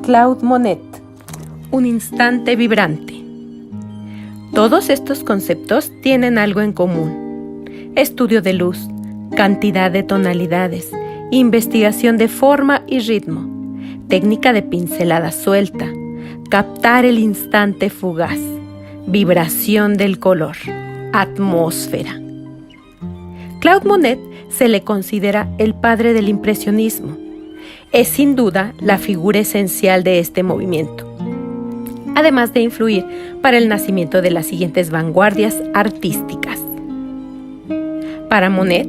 Claude Monet, un instante vibrante. Todos estos conceptos tienen algo en común: estudio de luz, cantidad de tonalidades, investigación de forma y ritmo, técnica de pincelada suelta, captar el instante fugaz, vibración del color, atmósfera. Claude Monet se le considera el padre del impresionismo. Es sin duda la figura esencial de este movimiento, además de influir para el nacimiento de las siguientes vanguardias artísticas. Para Monet,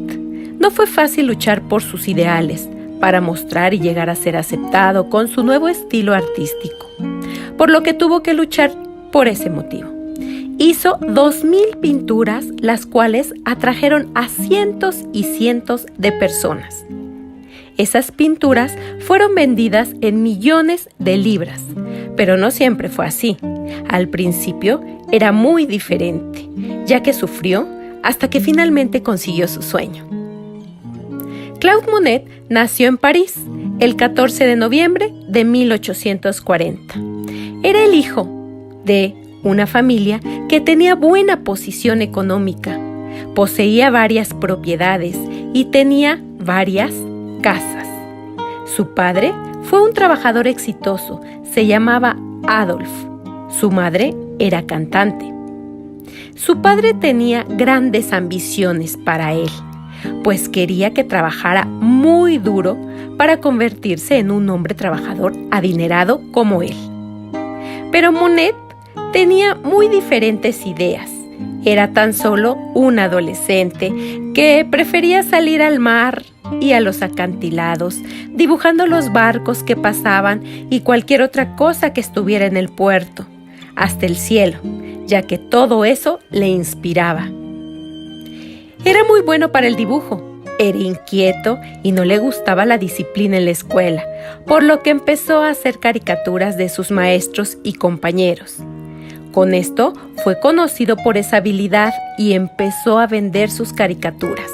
no fue fácil luchar por sus ideales, para mostrar y llegar a ser aceptado con su nuevo estilo artístico, por lo que tuvo que luchar por ese motivo. Hizo 2000 pinturas, las cuales atrajeron a cientos y cientos de personas. Esas pinturas fueron vendidas en millones de libras, pero no siempre fue así. Al principio era muy diferente, ya que sufrió hasta que finalmente consiguió su sueño. Claude Monet nació en París el 14 de noviembre de 1840. Era el hijo de una familia que tenía buena posición económica, poseía varias propiedades y tenía varias casas. Su padre fue un trabajador exitoso, se llamaba Adolphe. Su madre era cantante. Su padre tenía grandes ambiciones para él, pues quería que trabajara muy duro para convertirse en un hombre trabajador adinerado como él. Pero Monet tenía muy diferentes ideas. Era tan solo un adolescente que prefería salir al mar y a los acantilados, dibujando los barcos que pasaban y cualquier otra cosa que estuviera en el puerto, hasta el cielo, ya que todo eso le inspiraba. Era muy bueno para el dibujo, era inquieto y no le gustaba la disciplina en la escuela, por lo que empezó a hacer caricaturas de sus maestros y compañeros. Con esto fue conocido por esa habilidad y empezó a vender sus caricaturas.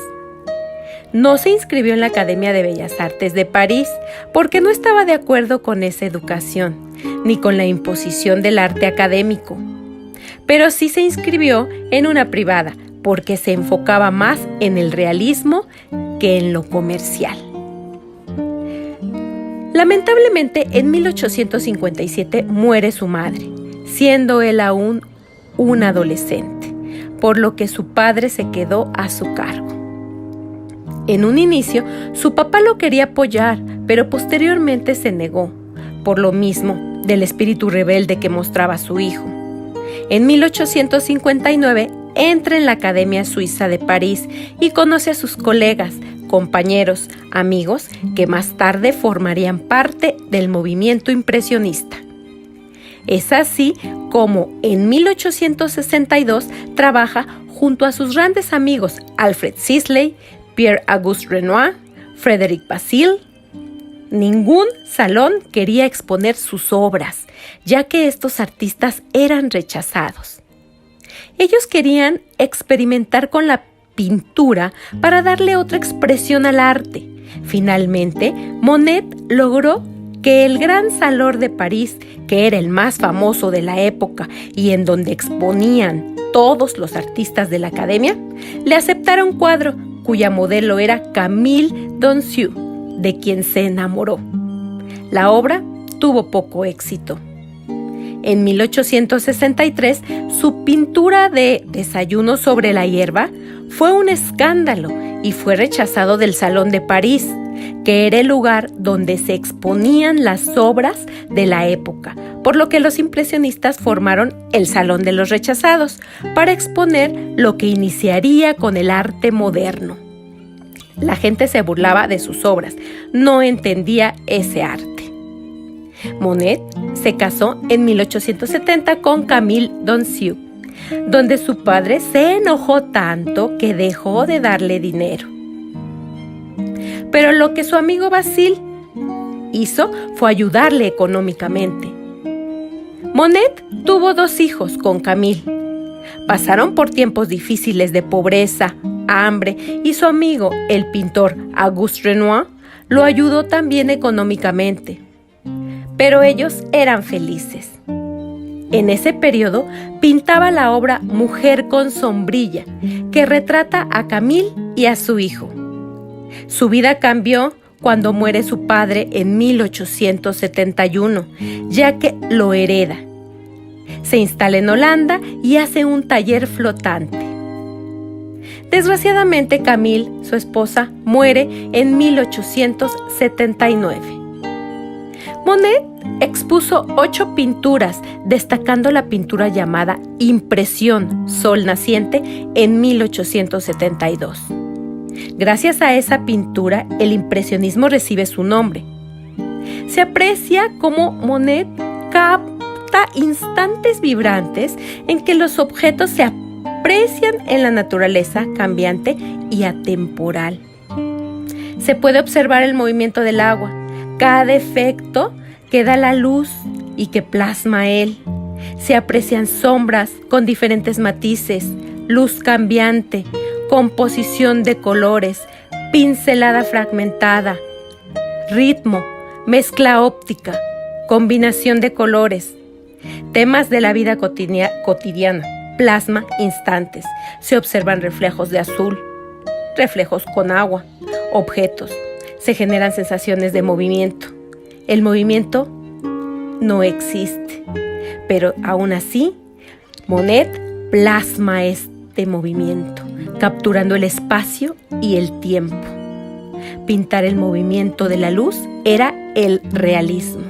No se inscribió en la Academia de Bellas Artes de París porque no estaba de acuerdo con esa educación, ni con la imposición del arte académico. Pero sí se inscribió en una privada porque se enfocaba más en el realismo que en lo comercial. Lamentablemente, en 1857 muere su madre, siendo él aún un adolescente, por lo que su padre se quedó a su cargo. En un inicio, su papá lo quería apoyar, pero posteriormente se negó, por lo mismo del espíritu rebelde que mostraba su hijo. En 1859 entra en la Academia Suiza de París y conoce a sus colegas, compañeros, amigos que más tarde formarían parte del movimiento impresionista. Es así como en 1862 trabaja junto a sus grandes amigos Alfred Sisley, Pierre-Auguste Renoir, Frédéric Bazille. Ningún salón quería exponer sus obras, ya que estos artistas eran rechazados. Ellos querían experimentar con la pintura para darle otra expresión al arte. Finalmente, Monet logró que el Gran Salón de París, que era el más famoso de la época y en donde exponían todos los artistas de la academia, le aceptara un cuadro cuya modelo era Camille Donceau, de quien se enamoró. La obra tuvo poco éxito. En 1863, su pintura de Desayuno sobre la hierba fue un escándalo y fue rechazado del Salón de París, que era el lugar donde se exponían las obras de la época, por lo que los impresionistas formaron el Salón de los Rechazados para exponer lo que iniciaría con el arte moderno. La gente se burlaba de sus obras, no entendía ese arte. Monet se casó en 1870 con Camille Donceau, donde su padre se enojó tanto que dejó de darle dinero. Pero lo que su amigo Bazille hizo fue ayudarle económicamente. Monet tuvo 2 hijos con Camille. Pasaron por tiempos difíciles de pobreza, hambre, y su amigo, el pintor Auguste Renoir, lo ayudó también económicamente. pero ellos eran felices. En ese periodo pintaba la obra Mujer con sombrilla, que retrata a Camille y a su hijo. Su vida cambió cuando muere su padre en 1871, ya que lo hereda. Se instala en Holanda y hace un taller flotante. Desgraciadamente, Camille, su esposa, muere en 1879. Monet expuso 8 pinturas, destacando la pintura llamada Impresión, Sol Naciente, en 1872. Gracias a esa pintura, el impresionismo recibe su nombre. Se aprecia cómo Monet capta instantes vibrantes en que los objetos se aprecian en la naturaleza cambiante y atemporal. Se puede observar el movimiento del agua, cada efecto que da la luz y que plasma él. Se aprecian sombras con diferentes matices, luz cambiante, composición de colores, pincelada fragmentada, ritmo, mezcla óptica, combinación de colores, temas de la vida cotidiana, plasma instantes. Se observan reflejos de azul, reflejos con agua, objetos. Se generan sensaciones de movimiento. El movimiento no existe, pero aún así, Monet plasma este movimiento, capturando el espacio y el tiempo. Pintar el movimiento de la luz era el realismo.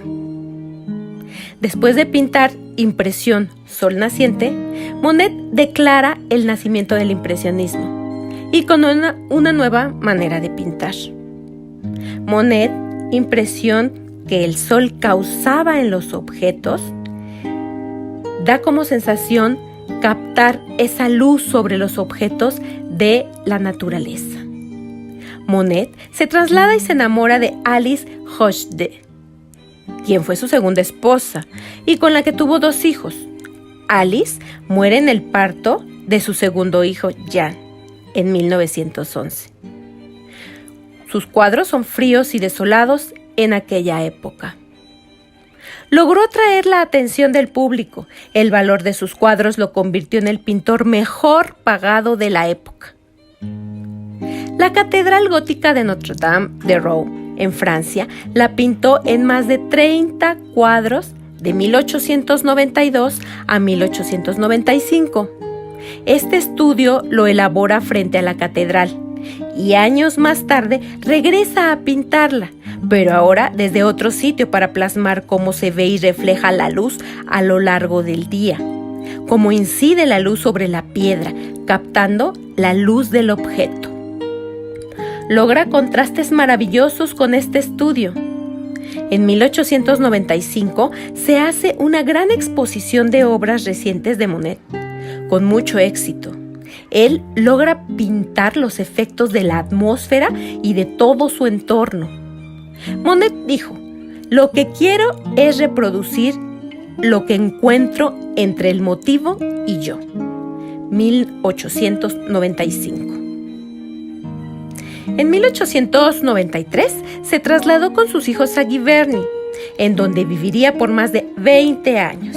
Después de pintar Impresión, Sol Naciente, Monet declara el nacimiento del impresionismo y con una nueva manera de pintar. Monet, impresión que el sol causaba en los objetos, da como sensación captar esa luz sobre los objetos de la naturaleza. Monet se traslada y se enamora de Alice Hochde, quien fue su segunda esposa y con la que tuvo 2 hijos. Alice muere en el parto de su segundo hijo, Jean, en 1911. Sus cuadros son fríos y desolados en aquella época. Logró atraer la atención del público. El valor de sus cuadros lo convirtió en el pintor mejor pagado de la época. La Catedral Gótica de Notre-Dame de Rouen, en Francia, la pintó en más de 30 cuadros de 1892 a 1895. Este estudio lo elabora frente a la catedral y años más tarde regresa a pintarla, pero ahora desde otro sitio para plasmar cómo se ve y refleja la luz a lo largo del día, cómo incide la luz sobre la piedra, captando la luz del objeto. Logra contrastes maravillosos con este estudio. En 1895 se hace una gran exposición de obras recientes de Monet, con mucho éxito. Él logra pintar los efectos de la atmósfera y de todo su entorno. Monet dijo: "Lo que quiero es reproducir lo que encuentro entre el motivo y yo". 1895. En 1893 se trasladó con sus hijos a Giverny, en donde viviría por más de 20 años.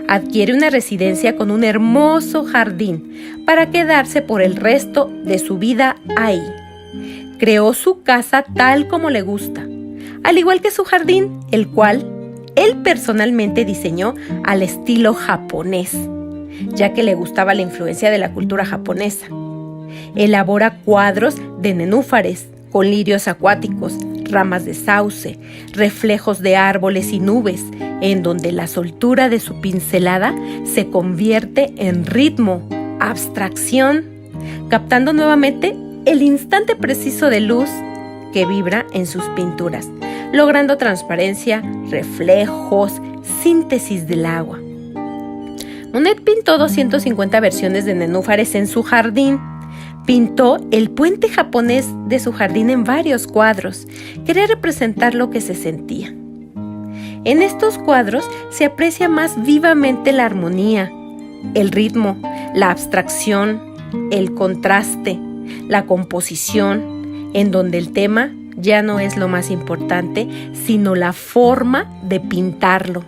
Adquiere una residencia con un hermoso jardín para quedarse por el resto de su vida ahí. Creó su casa tal como le gusta, al igual que su jardín, el cual él personalmente diseñó al estilo japonés, ya que le gustaba la influencia de la cultura japonesa. Elabora cuadros de nenúfares, con lirios acuáticos, ramas de sauce, reflejos de árboles y nubes, en donde la soltura de su pincelada se convierte en ritmo, abstracción, captando nuevamente el instante preciso de luz que vibra en sus pinturas, logrando transparencia, reflejos, síntesis del agua. Monet pintó 250 versiones de nenúfares en su jardín. Pintó el puente japonés de su jardín en varios cuadros. Quería representar lo que se sentía. En estos cuadros se aprecia más vivamente la armonía, el ritmo, la abstracción, el contraste, la composición, en donde el tema ya no es lo más importante, sino la forma de pintarlo.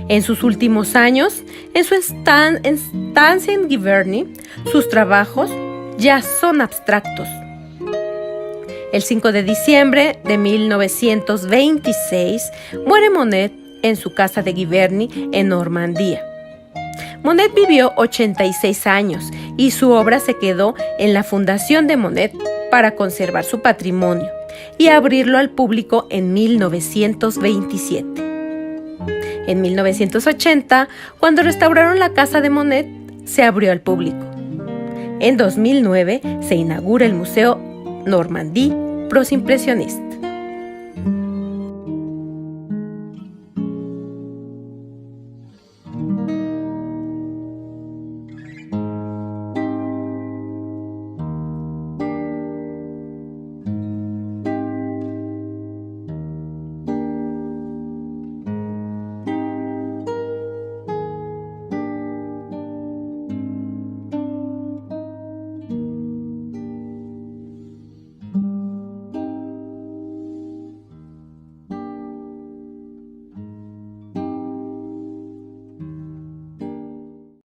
En sus últimos años, en su estancia en Giverny, sus trabajos ya son abstractos. El 5 de diciembre de 1926 muere Monet en su casa de Giverny, en Normandía. Monet vivió 86 años y su obra se quedó en la Fundación de Monet para conservar su patrimonio y abrirlo al público en 1927. En 1980, cuando restauraron la casa de Monet, se abrió al público. En 2009 se inaugura el Museo Normandie Posimpressioniste.